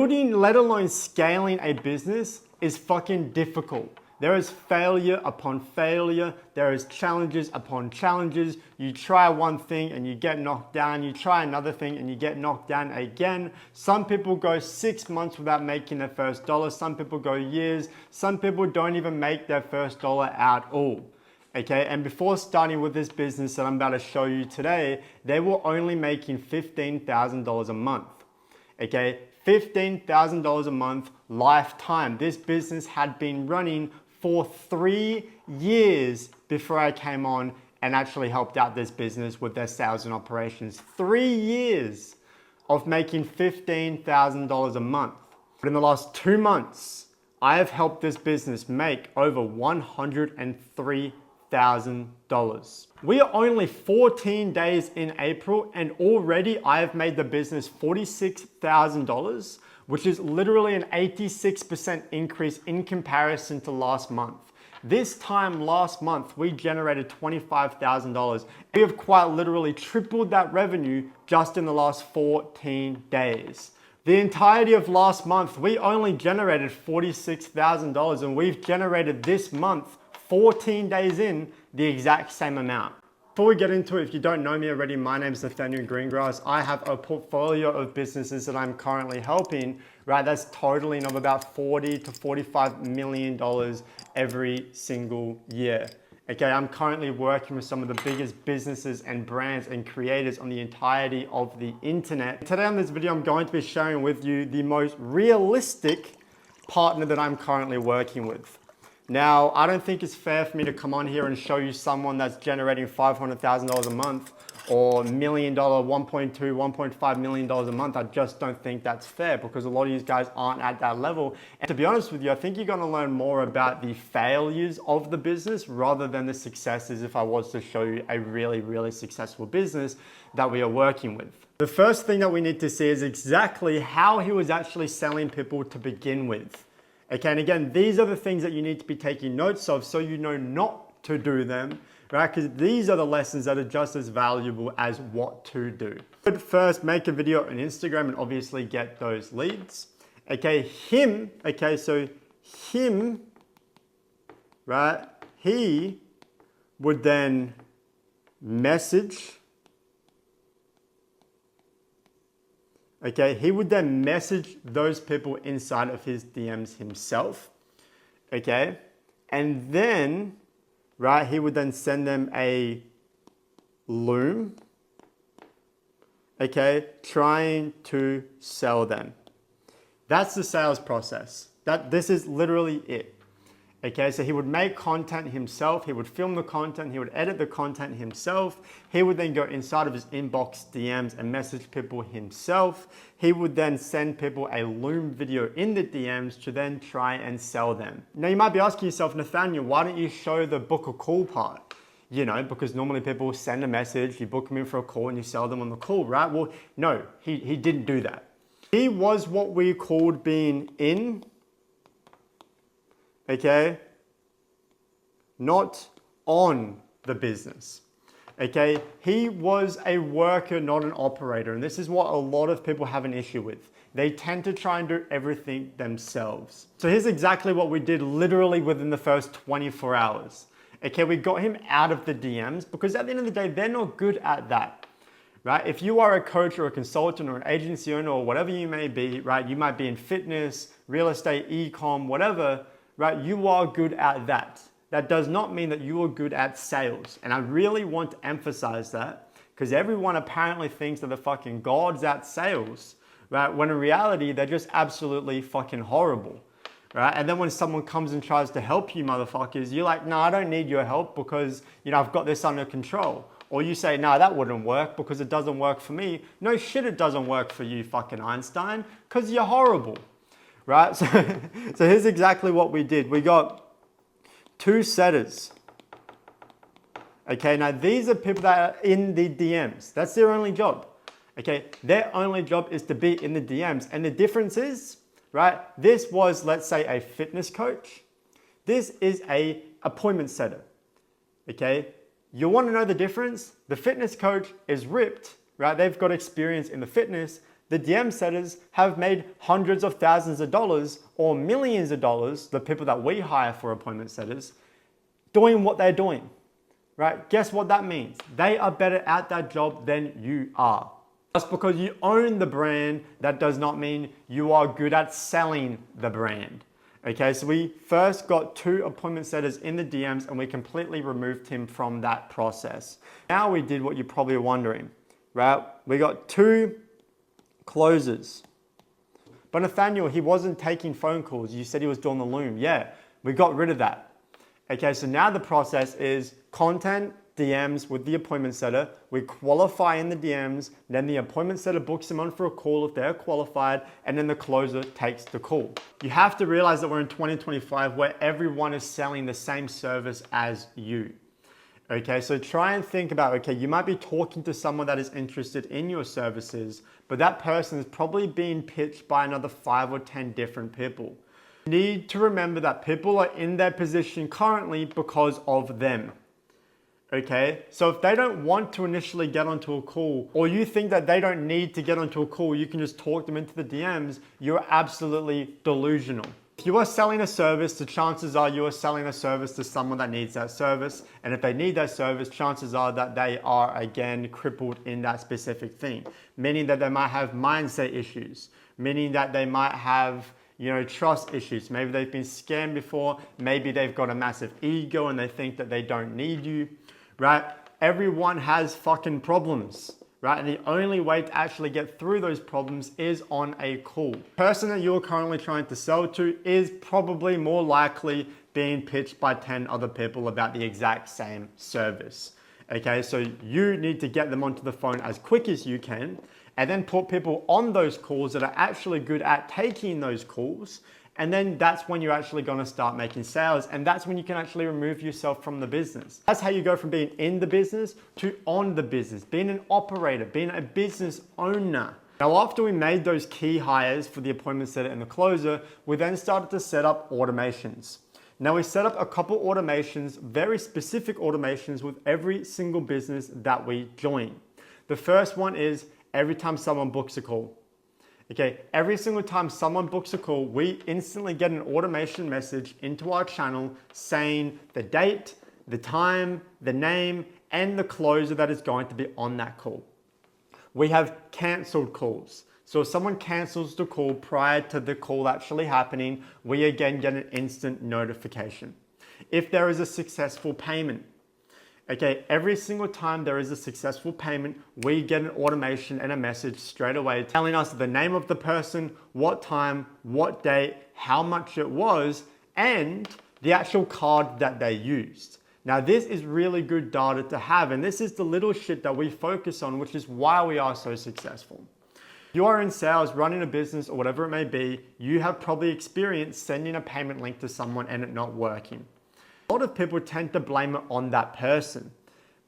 building, let alone scaling a business is fucking difficult. There is failure upon failure. There is challenges upon challenges. You try one thing and you get knocked down. You try another thing and you get knocked down again. Some people go 6 months without making their first dollar. Some people go years. Some people don't even make their first dollar at all. Okay, and before starting with this business that I'm about to show you today, they were only making $15,000 a month. Okay, $15,000 a month lifetime. This business had been running for 3 years before I came on and actually helped out this business with their sales and operations. 3 years of making $15,000 a month. But in the last 2 months, I have helped this business make over $103,000. We are only 14 days in April and already I have made the business $46,000, which is literally an 86% increase in comparison to last month. This time last month, we generated $25,000. We have quite literally tripled that revenue just in the last 14 days. The entirety of last month, we only generated $46,000 and we've generated this month, 14 days in, the exact same amount. Before we get into it, if you don't know me already, my name is Nathaniel Greengrass. I have a portfolio of businesses that I'm currently helping, right? That's totaling of about $40 to $45 million every single year. Okay, I'm currently working with some of the biggest businesses and brands and creators on the entirety of the internet. Today on this video, I'm going to be sharing with you the most realistic partner that I'm currently working with. Now, I don't think it's fair for me to come on here and show you someone that's generating $500,000 a month or $1 million, $1.2, $1.5 million a month. I just don't think that's fair because a lot of these guys aren't at that level. And to be honest with you, I think you're gonna learn more about the failures of the business rather than the successes if I was to show you a really, really successful business that we are working with. The first thing that we need to see is exactly how he was actually selling people to begin with. Okay, and again, these are the things that you need to be taking notes of so you know not to do them, right? Because these are the lessons that are just as valuable as what to do. But first, make a video on Instagram and obviously get those leads. Okay, so him, right? He would then message. Okay, he would then message those people inside of his DMs himself, okay? And then, right, he would then send them a loom, okay, trying to sell them. That's the sales process. This is literally it. Okay, so he would make content himself, he would film the content, he would edit the content himself, he would then go inside of his inbox DMs and message people himself. He would then send people a loom video in the DMs to then try and sell them. Now you might be asking yourself, Nathaniel, why don't you show the book a call part? You know, because normally people send a message, you book them in for a call and you sell them on the call, right? Well, no, he didn't do that. He was what we called being in, okay, not on the business. Okay, he was a worker, not an operator. And this is what a lot of people have an issue with. They tend to try and do everything themselves. So here's exactly what we did literally within the first 24 hours. Okay, we got him out of the DMs because at the end of the day, they're not good at that. Right? If you are a coach or a consultant or an agency owner or whatever you may be, right? You might be in fitness, real estate, ecom, whatever, right? You are good at that. That does not mean that you are good at sales. And I really want to emphasize that because everyone apparently thinks that they're fucking gods at sales, right? When in reality, they're just absolutely fucking horrible, right? And then when someone comes and tries to help you motherfuckers, you're like, no, I don't need your help because, you know, I've got this under control. Or you say, no, that wouldn't work because it doesn't work for me. No shit, it doesn't work for you, fucking Einstein, because you're horrible. Right? So here's exactly what we did. We got 2 setters. Okay, now these are people that are in the DMs. That's their only job. Okay, their only job is to be in the DMs. And the difference is, right, this was, let's say, a fitness coach. This is a appointment setter. Okay, you want to know the difference? The fitness coach is ripped, right? They've got experience in the fitness. The DM setters have made hundreds of thousands of dollars or millions of dollars, the people that we hire for appointment setters, doing what they're doing, right? Guess what that means? They are better at that job than you are. Just because you own the brand, that does not mean you are good at selling the brand. Okay, so we first got 2 appointment setters in the DMs and we completely removed him from that process. Now we did what you're probably wondering, right? We got 2 closers. But Nathaniel, he wasn't taking phone calls. You said he was doing the loom. Yeah, we got rid of that. Okay, so now the process is content, DMs with the appointment setter. We qualify in the DMs, then the appointment setter books them on for a call if they're qualified, and then the closer takes the call. You have to realize that we're in 2025 where everyone is selling the same service as you. Okay, so try and think about, okay, you might be talking to someone that is interested in your services, but that person is probably being pitched by another 5 or 10 different people. You need to remember that people are in their position currently because of them. Okay, so if they don't want to initially get onto a call, or you think that they don't need to get onto a call, you can just talk them into the DMs, you're absolutely delusional. If you are selling a service, the chances are you are selling a service to someone that needs that service. And if they need that service, chances are that they are, again, crippled in that specific thing. Meaning that they might have mindset issues, meaning that they might have trust issues. Maybe they've been scammed before. Maybe they've got a massive ego and they think that they don't need you. Right? Everyone has fucking problems, right? And the only way to actually get through those problems is on a call. The person that you're currently trying to sell to is probably more likely being pitched by 10 other people about the exact same service. Okay, so you need to get them onto the phone as quick as you can and then put people on those calls that are actually good at taking those calls. And then that's when you're actually going to start making sales. And that's when you can actually remove yourself from the business. That's how you go from being in the business to on the business, being an operator, being a business owner. Now, after we made those key hires for the appointment setter and the closer, we then started to set up automations. Now we set up a couple automations, very specific automations with every single business that we join. The first one is every time someone books a call. Okay, every single time someone books a call, we instantly get an automation message into our channel saying the date, the time, the name, and the closer that is going to be on that call. We have canceled calls. So if someone cancels the call prior to the call actually happening, we again get an instant notification. If there is a successful payment, okay, every single time there is a successful payment, we get an automation and a message straight away telling us the name of the person, what time, what date, how much it was, and the actual card that they used. Now, this is really good data to have, and this is the little shit that we focus on, which is why we are so successful. You are in sales, running a business, or whatever it may be, you have probably experienced sending a payment link to someone and it not working. A lot of people tend to blame it on that person,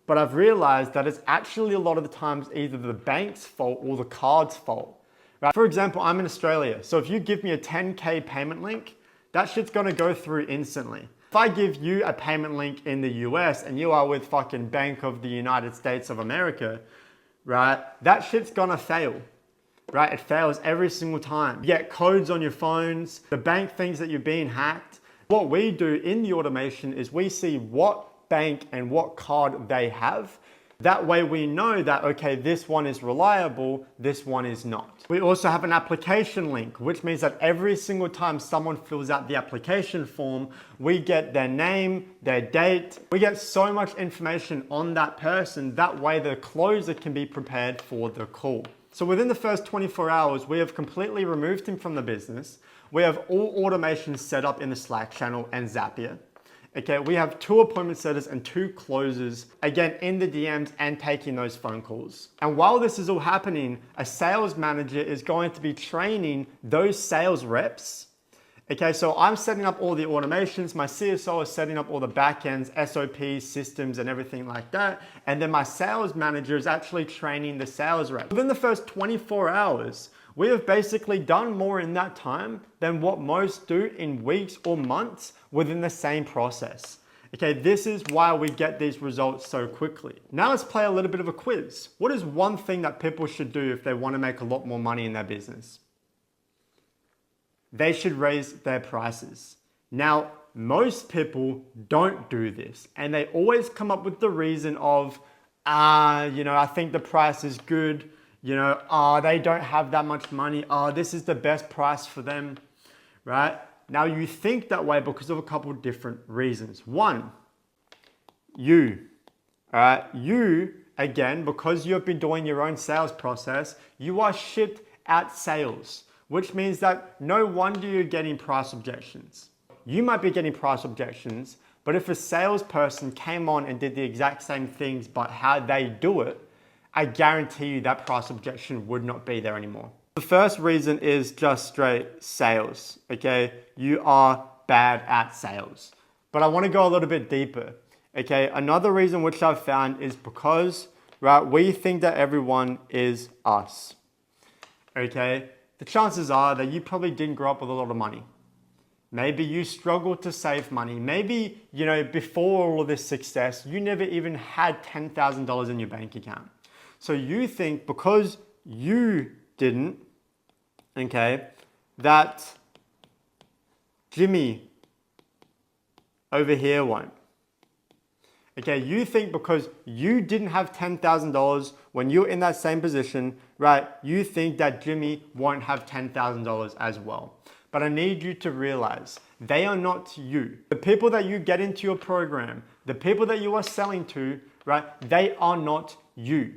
but I've realized that it's actually a lot of the times either the bank's fault or the card's fault. Right? For example, I'm in Australia, so if you give me a 10K payment link, that shit's gonna go through instantly. If I give you a payment link in the US and you are with fucking Bank of the United States of America, right, that shit's gonna fail. Right? It fails every single time. You get codes on your phones, the bank thinks that you're being hacked. What we do in the automation is we see what bank and what card they have. That way we know that, okay, this one is reliable, this one is not. We also have an application link, which means that every single time someone fills out the application form, we get their name, their date. We get so much information on that person. That way the closer can be prepared for the call. So within the first 24 hours, we have completely removed him from the business. We have all automations set up in the Slack channel and Zapier. Okay, we have 2 appointment setters and 2 closers, again, in the DMs and taking those phone calls. And while this is all happening, a sales manager is going to be training those sales reps. Okay, so I'm setting up all the automations. My CSO is setting up all the backends, SOPs, systems, and everything like that. And then my sales manager is actually training the sales rep. Within the first 24 hours, we have basically done more in that time than what most do in weeks or months within the same process. Okay, this is why we get these results so quickly. Now let's play a little bit of a quiz. What is one thing that people should do if they want to make a lot more money in their business? They should raise their prices. Now, most people don't do this, and they always come up with the reason of, I think the price is good. They don't have that much money. This is the best price for them, right? Now you think that way because of a couple of different reasons. One, you, all right? You, again, because you've been doing your own sales process, you are shit at sales, which means that no wonder you're getting price objections. You might be getting price objections, but if a salesperson came on and did the exact same things, but how they do it, I guarantee you that price objection would not be there anymore. The first reason is just straight sales, okay? You are bad at sales. But I wanna go a little bit deeper, okay? Another reason which I've found is because, right, we think that everyone is us, okay? The chances are that you probably didn't grow up with a lot of money. Maybe you struggled to save money. Maybe, before all of this success, you never even had $10,000 in your bank account. So you think because you didn't, okay, that Jimmy over here won't. Okay, you think because you didn't have $10,000 when you're in that same position, right? You think that Jimmy won't have $10,000 as well. But I need you to realize they are not you. The people that you get into your program, the people that you are selling to, right? They are not you.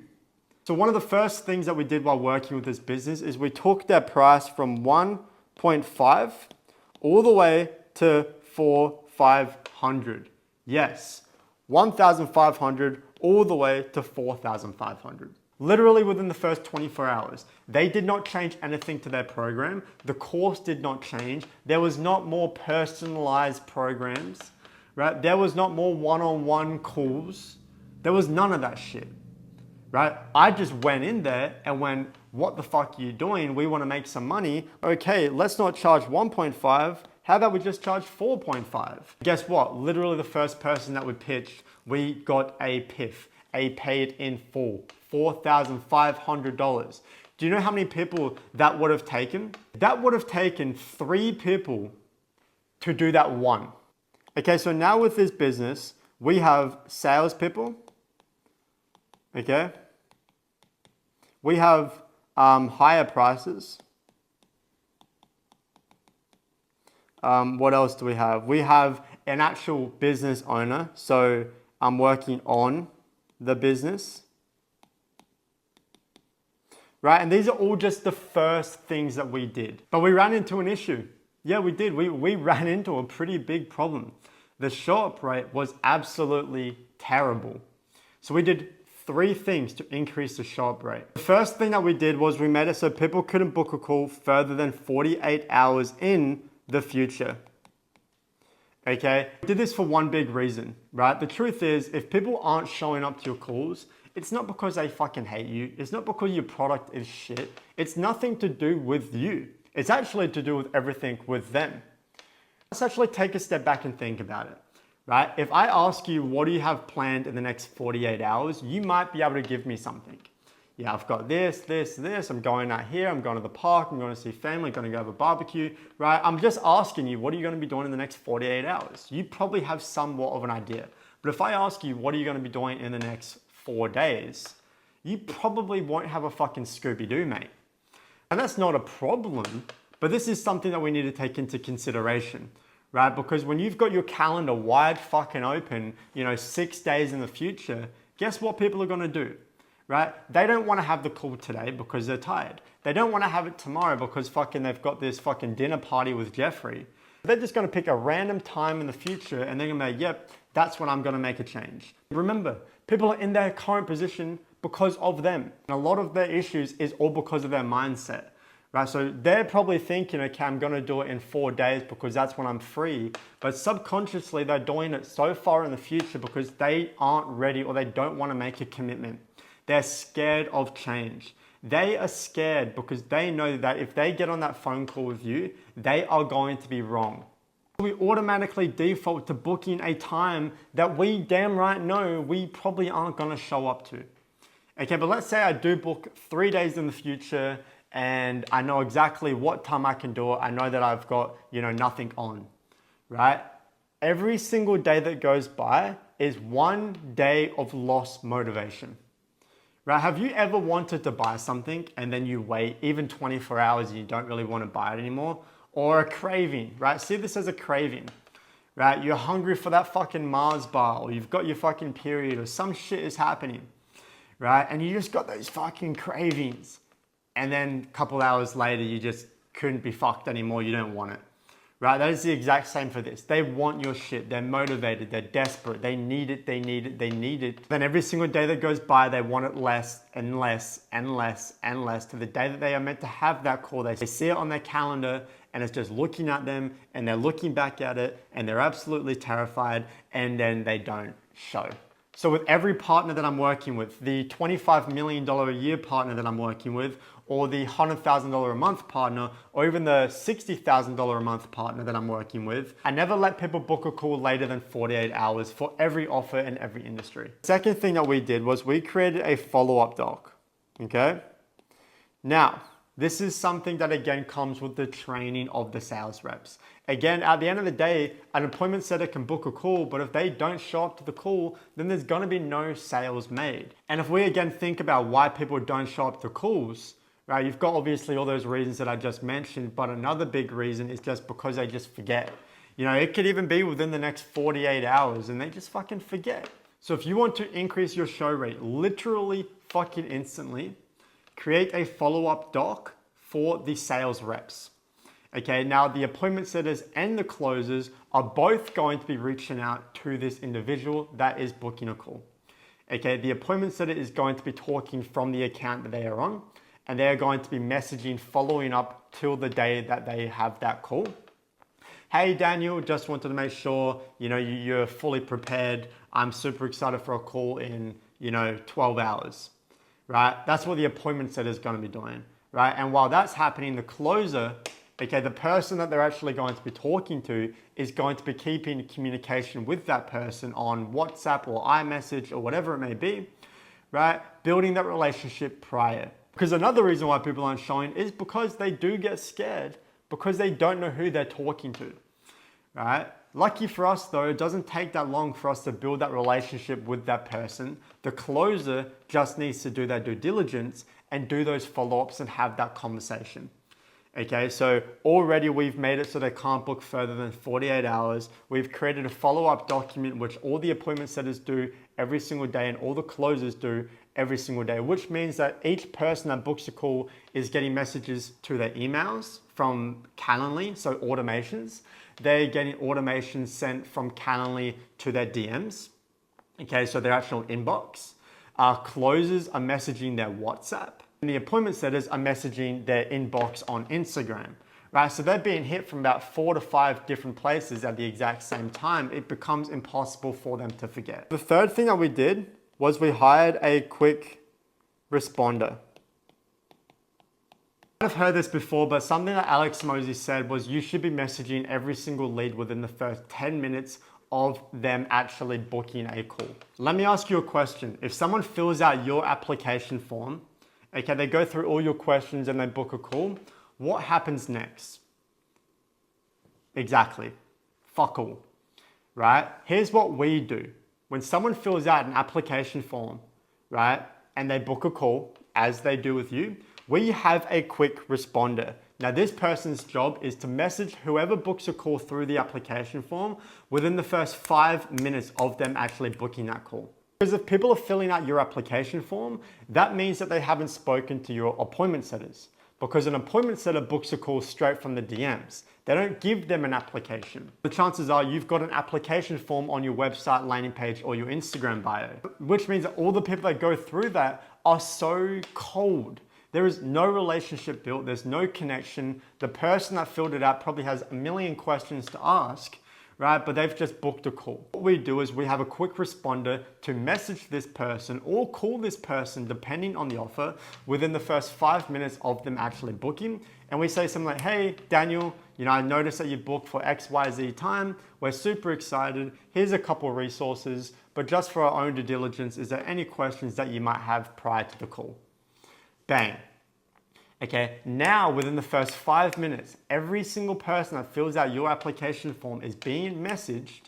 So one of the first things that we did while working with this business is we took their price from 1.5 all the way to 4,500. Yes, 1,500 all the way to 4,500. Literally within the first 24 hours. They did not change anything to their program. The course did not change. There was not more personalized programs, right? There was not more one-on-one calls. There was none of that shit. Right? I just went in there and went, what the fuck are you doing? We want to make some money. Okay, let's not charge 1.5. How about we just charge 4.5? Guess what? Literally the first person that we pitched, we got a PIF, a paid in full, $4,500. Do you know how many people that would have taken? That would have taken 3 people to do that one. Okay, so now with this business, we have sales people. Okay, we have higher prices. What else do we have? We have an actual business owner. So I'm working on the business. Right, and these are all just the first things that we did. But we ran into an issue. Yeah, we did. We ran into a pretty big problem. The show-up rate was absolutely terrible. So we did 3 things to increase the show-up rate. The first thing that we did was we made it so people couldn't book a call further than 48 hours in the future. Okay, we did this for one big reason, right? The truth is, if people aren't showing up to your calls, it's not because they fucking hate you. It's not because your product is shit. It's nothing to do with you. It's actually to do with everything with them. Let's actually take a step back and think about it. Right? If I ask you, what do you have planned in the next 48 hours? You might be able to give me something. Yeah, I've got this. I'm going out here. I'm going to the park. I'm going to see family. I'm going to go have a barbecue, right? I'm just asking you, what are you going to be doing in the next 48 hours? You probably have somewhat of an idea. But if I ask you, what are you going to be doing in the next 4 days? You probably won't have a fucking Scooby-Doo, mate. And that's not a problem, but this is something that we need to take into consideration. Right? Because when you've got your calendar wide fucking open, 6 days in the future, guess what people are going to do? Right? They don't want to have the call today because they're tired. They don't want to have it tomorrow because they've got this fucking dinner party with Jeffrey. They're just going to pick a random time in the future and they're going to be like, yep, that's when I'm going to make a change. Remember, people are in their current position because of them. And a lot of their issues is all because of their mindset. Right, so they're probably thinking, okay, I'm gonna do it in 4 days because that's when I'm free. But subconsciously, they're doing it so far in the future because they aren't ready or they don't wanna make a commitment. They're scared of change. They are scared because they know that if they get on that phone call with you, they are going to be wrong. We automatically default to booking a time that we damn right know we probably aren't gonna show up to. Okay, but let's say I do book 3 days in the future and I know exactly what time I can do it. I know that I've got, nothing on, right? Every single day that goes by is 1 day of lost motivation, right? Have you ever wanted to buy something and then you wait even 24 hours and you don't really want to buy it anymore? Or a craving, right? See this as a craving, right? You're hungry for that fucking Mars bar, or you've got your fucking period, or some shit is happening, right? And you just got those fucking cravings. And then a couple hours later, you just couldn't be fucked anymore. You don't want it, right? That is the exact same for this. They want your shit. They're motivated. They're desperate. They need it. They need it. They need it. Then every single day that goes by, they want it less and less and less and less to the day that they are meant to have that call. They see it on their calendar and it's just looking at them and they're looking back at it and they're absolutely terrified and then they don't show. So with every partner that I'm working with, the $25 million a year partner that I'm working with, or the $100,000 a month partner, or even the $60,000 a month partner that I'm working with, I never let people book a call later than 48 hours for every offer in every industry. Second thing that we did was we created a follow-up doc, okay? Now, this is something that again comes with the training of the sales reps. Again, at the end of the day, an appointment setter can book a call, but if they don't show up to the call, then there's gonna be no sales made. And if we again think about why people don't show up to calls, right, you've got obviously all those reasons that I just mentioned, but another big reason is just because they just forget. It could even be within the next 48 hours and they just fucking forget. So if you want to increase your show rate literally fucking instantly, create a follow-up doc for the sales reps. Okay, now the appointment setters and the closers are both going to be reaching out to this individual that is booking a call. Okay, the appointment setter is going to be talking from the account that they are on, and they're going to be messaging following up till the day that they have that call. Hey Daniel, just wanted to make sure you're fully prepared. I'm super excited for a call in 12 hours. Right? That's what the appointment setter is going to be doing, right? And while that's happening, the closer, okay, the person that they're actually going to be talking to is going to be keeping communication with that person on WhatsApp or iMessage or whatever it may be, right? Building that relationship prior. Because another reason why people aren't showing is because they do get scared because they don't know who they're talking to, right? Lucky for us though, it doesn't take that long for us to build that relationship with that person. The closer just needs to do that due diligence and do those follow-ups and have that conversation. Okay, so already we've made it so they can't book further than 48 hours. We've created a follow-up document which all the appointment setters do every single day and all the closers do every single day, which means that each person that books a call is getting messages to their emails from Calendly, so automations. They're getting automations sent from Calendly to their DMs, okay, so their actual inbox. Closers are messaging their WhatsApp, and the appointment setters are messaging their inbox on Instagram, right? So they're being hit from about 4 to 5 different places at the exact same time. It becomes impossible for them to forget. The third thing that we did was we hired a quick responder. I've heard this before, but something that Alex Mosey said was you should be messaging every single lead within the first 10 minutes of them actually booking a call. Let me ask you a question. If someone fills out your application form, okay, they go through all your questions and they book a call, what happens next? Exactly, fuck all, right? Here's what we do. When someone fills out an application form, right, and they book a call, as they do with you, we have a quick responder. Now this person's job is to message whoever books a call through the application form within the first 5 minutes of them actually booking that call. Because if people are filling out your application form, that means that they haven't spoken to your appointment setters. Because an appointment setter books a call straight from the DMs. They don't give them an application. The chances are you've got an application form on your website landing page or your Instagram bio, which means that all the people that go through that are so cold. There is no relationship built, there's no connection. The person that filled it out probably has a million questions to ask, right? But they've just booked a call. What we do is we have a quick responder to message this person or call this person, depending on the offer, within the first 5 minutes of them actually booking. and we say something like, hey, Daniel, I noticed that you booked for XYZ time. We're super excited. Here's a couple resources, but just for our own due diligence, is there any questions that you might have prior to the call? Bang. Okay, now within the first 5 minutes, every single person that fills out your application form is being messaged,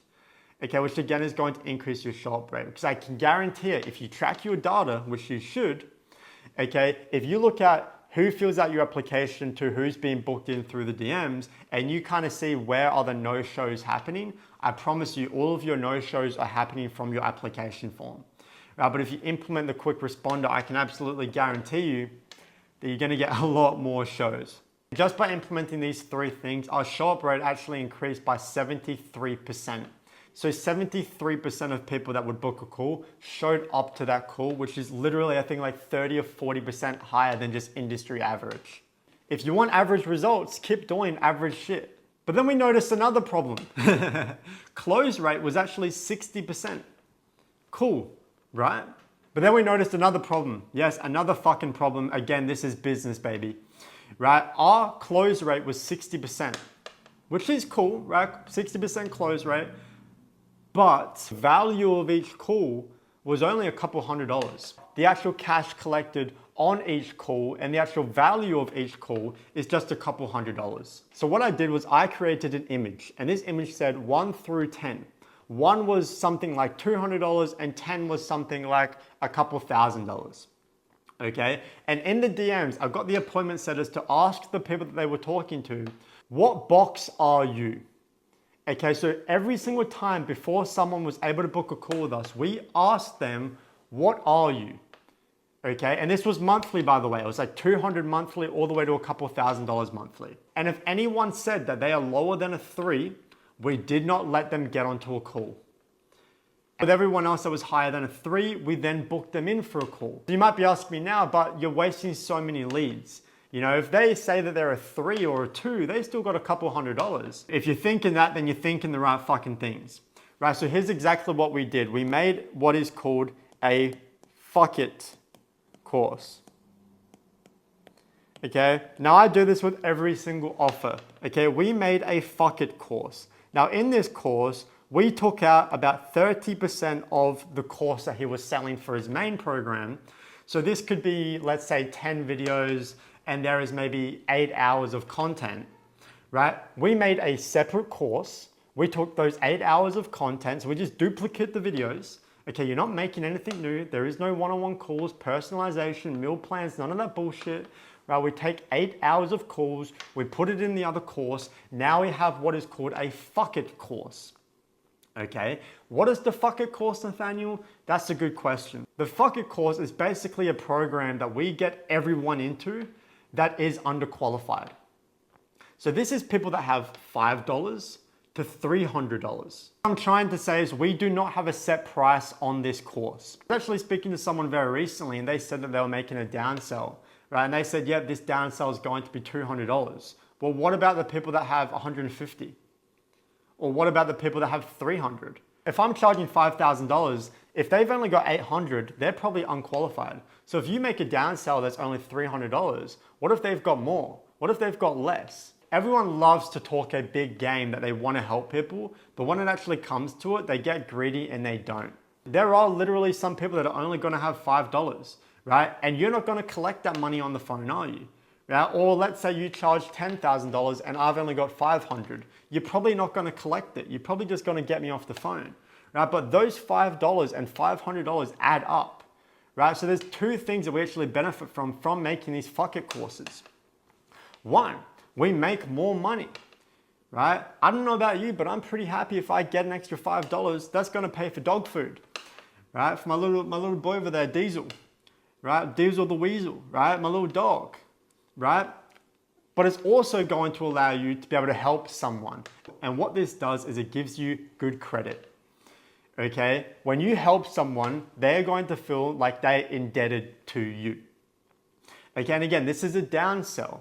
okay, which again is going to increase your show up rate. Because I can guarantee it, if you track your data, which you should, okay, if you look at who fills out your application to who's being booked in through the DMs, and you kind of see where are the no-shows happening, I promise you all of your no-shows are happening from your application form. But if you implement the quick responder, I can absolutely guarantee you that you're gonna get a lot more shows. Just by implementing these 3 things, our show up rate actually increased by 73%. So 73% of people that would book a call showed up to that call, which is literally, I think, like 30 or 40% higher than just industry average. If you want average results, keep doing average shit. But then we noticed another problem. Close rate was actually 60%. Cool, right? But then we noticed another problem. Yes, another fucking problem. Again, this is business, baby. Right? Our close rate was 60%, which is cool, right? 60% close rate. But value of each call was only a couple $100. The actual cash collected on each call and the actual value of each call is just a couple $100. So what I did was I created an image, and this image said 1 through 10. 1 was something like $200 and 10 was something like a couple $1,000. Okay, and in the DMs, I got the appointment setters to ask the people that they were talking to, what box are you? Okay, so every single time before someone was able to book a call with us, we asked them, what are you? Okay, and this was monthly, by the way. It was like $200 monthly all the way to a couple $1,000 monthly. And if anyone said that they are lower than a 3, we did not let them get onto a call. With everyone else that was higher than a 3, we then booked them in for a call. You might be asking me now, but you're wasting so many leads. If they say that they're a 3 or a 2, they still got a couple $100. If you're thinking that, then you're thinking the right fucking things. Right, so here's exactly what we did. We made what is called a fuck it course. Okay, now I do this with every single offer. Okay, we made a fuck it course. Now in this course, we took out about 30% of the course that he was selling for his main program. So this could be, let's say 10 videos, and there is maybe 8 hours of content, right? We made a separate course. We took those 8 hours of content, so we just duplicate the videos. Okay, you're not making anything new. There is no one-on-one calls, personalization, meal plans, none of that bullshit. Right, we take 8 hours of calls, we put it in the other course. Now we have what is called a fuck it course. Okay, what is the fuck it course, Nathaniel? That's a good question. The fuck it course is basically a program that we get everyone into that is underqualified. So this is people that have $5 to $300. What I'm trying to say is we do not have a set price on this course. I was actually speaking to someone very recently, and they said that they were making a downsell. Right, and they said, yeah, this downsell is going to be $200. Well, what about the people that have 150? Or what about the people that have 300? If I'm charging $5,000, if they've only got 800, they're probably unqualified. So if you make a downsell that's only $300, what if they've got more? What if they've got less? Everyone loves to talk a big game that they want to help people, but when it actually comes to it, they get greedy and they don't. There are literally some people that are only going to have $5. Right? And you're not going to collect that money on the phone, are you? Right? Or let's say you charge $10,000 and I've only got 500. You're probably not going to collect it. You're probably just going to get me off the phone. Right? But those $5 and $500 add up. Right? So there's 2 things that we actually benefit from making these fuck it courses. 1, we make more money. Right? I don't know about you, but I'm pretty happy if I get an extra $5. That's going to pay for dog food. Right? For my little boy over there, Diesel. Right? Diesel the Weasel, right? My little dog, right? But it's also going to allow you to be able to help someone. And what this does is it gives you good credit, okay? When you help someone, they're going to feel like they're indebted to you. Okay, and again, this is a downsell.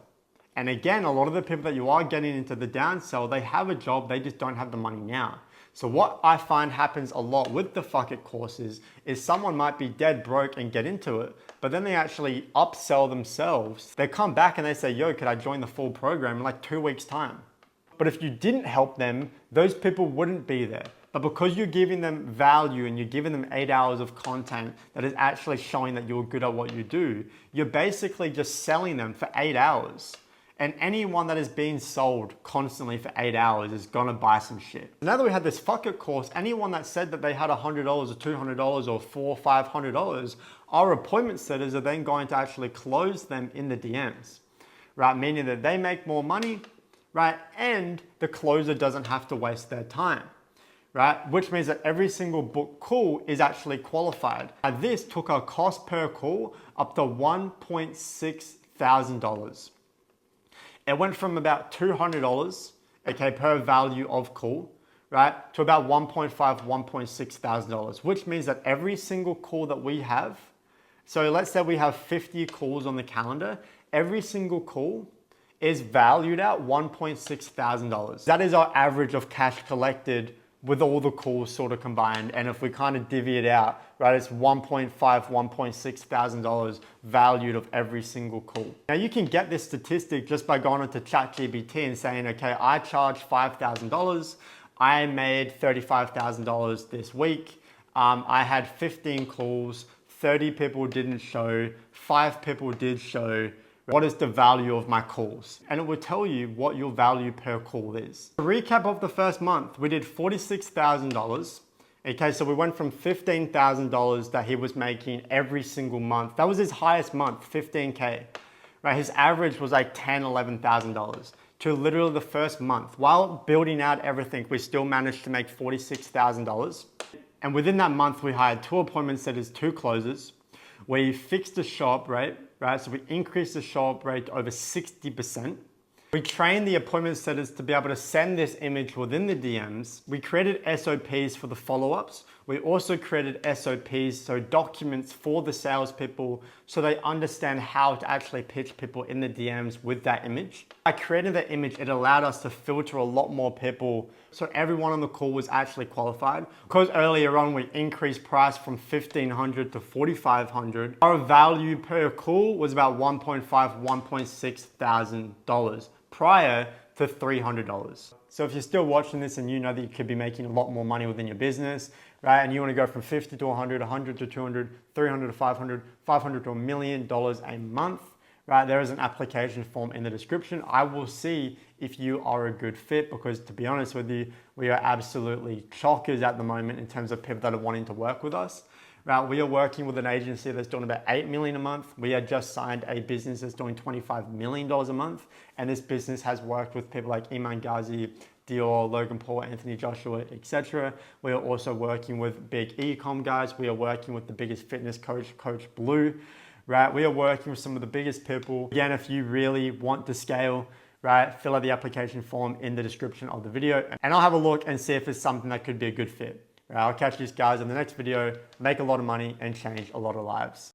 And again, a lot of the people that you are getting into the downsell, they have a job, they just don't have the money now. So what I find happens a lot with the Fuck It courses is someone might be dead broke and get into it, but then they actually upsell themselves. They come back and they say, yo, could I join the full program in like 2 weeks time? But if you didn't help them, those people wouldn't be there. But because you're giving them value and you're giving them 8 hours of content that is actually showing that you're good at what you do, you're basically just selling them for 8 hours. And anyone that is being sold constantly for 8 hours is gonna buy some shit. Now that we had this Fuck It course, anyone that said that they had $100 or $200 or $400 or $500, our appointment setters are then going to actually close them in the DMs, right? Meaning that they make more money, right? And the closer doesn't have to waste their time, right? Which means that every single book call is actually qualified. Now this took our cost per call up to $1.6 thousand. It went from about $200, okay, per value of call, right, to about $1.5, $1.6 thousand, which means that every single call that we have, so let's say we have 50 calls on the calendar, every single call is valued at $1.6 thousand. That is our average of cash collected with all the calls sort of combined. And if we kind of divvy it out, right, it's $1.5, $1.6 thousand valued of every single call. Now you can get this statistic just by going into ChatGPT and saying, okay, I charged $5,000. I made $35,000 this week. I had 15 calls, 30 people didn't show, 5 people did show. What is the value of my calls? And it will tell you what your value per call is. A recap of the first month, we did $46,000. Okay, so we went from $15,000 that he was making every single month. That was his highest month, 15K. Right, his average was like $10,000, $11,000 to literally the first month. While building out everything, we still managed to make $46,000. And within that month, we hired 2 appointment setters, 2 closers. We fixed the shop rate, right? So we increased the show up rate to over 60%. We trained the appointment setters to be able to send this image within the DMs. We created SOPs for the follow-ups. We also created SOPs, so documents for the salespeople so they understand how to actually pitch people in the DMs with that image. By creating that image, it allowed us to filter a lot more people, so everyone on the call was actually qualified. Because earlier on we increased price from $1,500 to $4,500, our value per call was about $1.5, $1.6 thousand prior to $300. So if you're still watching this and you know that you could be making a lot more money within your business, right? And you want to go from 50 to 100, 100 to 200, 300 to 500, 500 to $1 million a month, right? There is an application form in the description. I will see if you are a good fit, because to be honest with you, we are absolutely chockers at the moment in terms of people that are wanting to work with us. Right, we are working with an agency that's doing about $8 million a month. We have just signed a business that's doing $25 million a month. And this business has worked with people like Iman Ghazi, Dior, Logan Paul, Anthony Joshua, etc. We are also working with big Ecom guys. We are working with the biggest fitness coach, CoachBluee. Right, we are working with some of the biggest people. Again, if you really want to scale, right, fill out the application form in the description of the video, and I'll have a look and see if it's something that could be a good fit. I'll catch you guys in the next video, make a lot of money and change a lot of lives.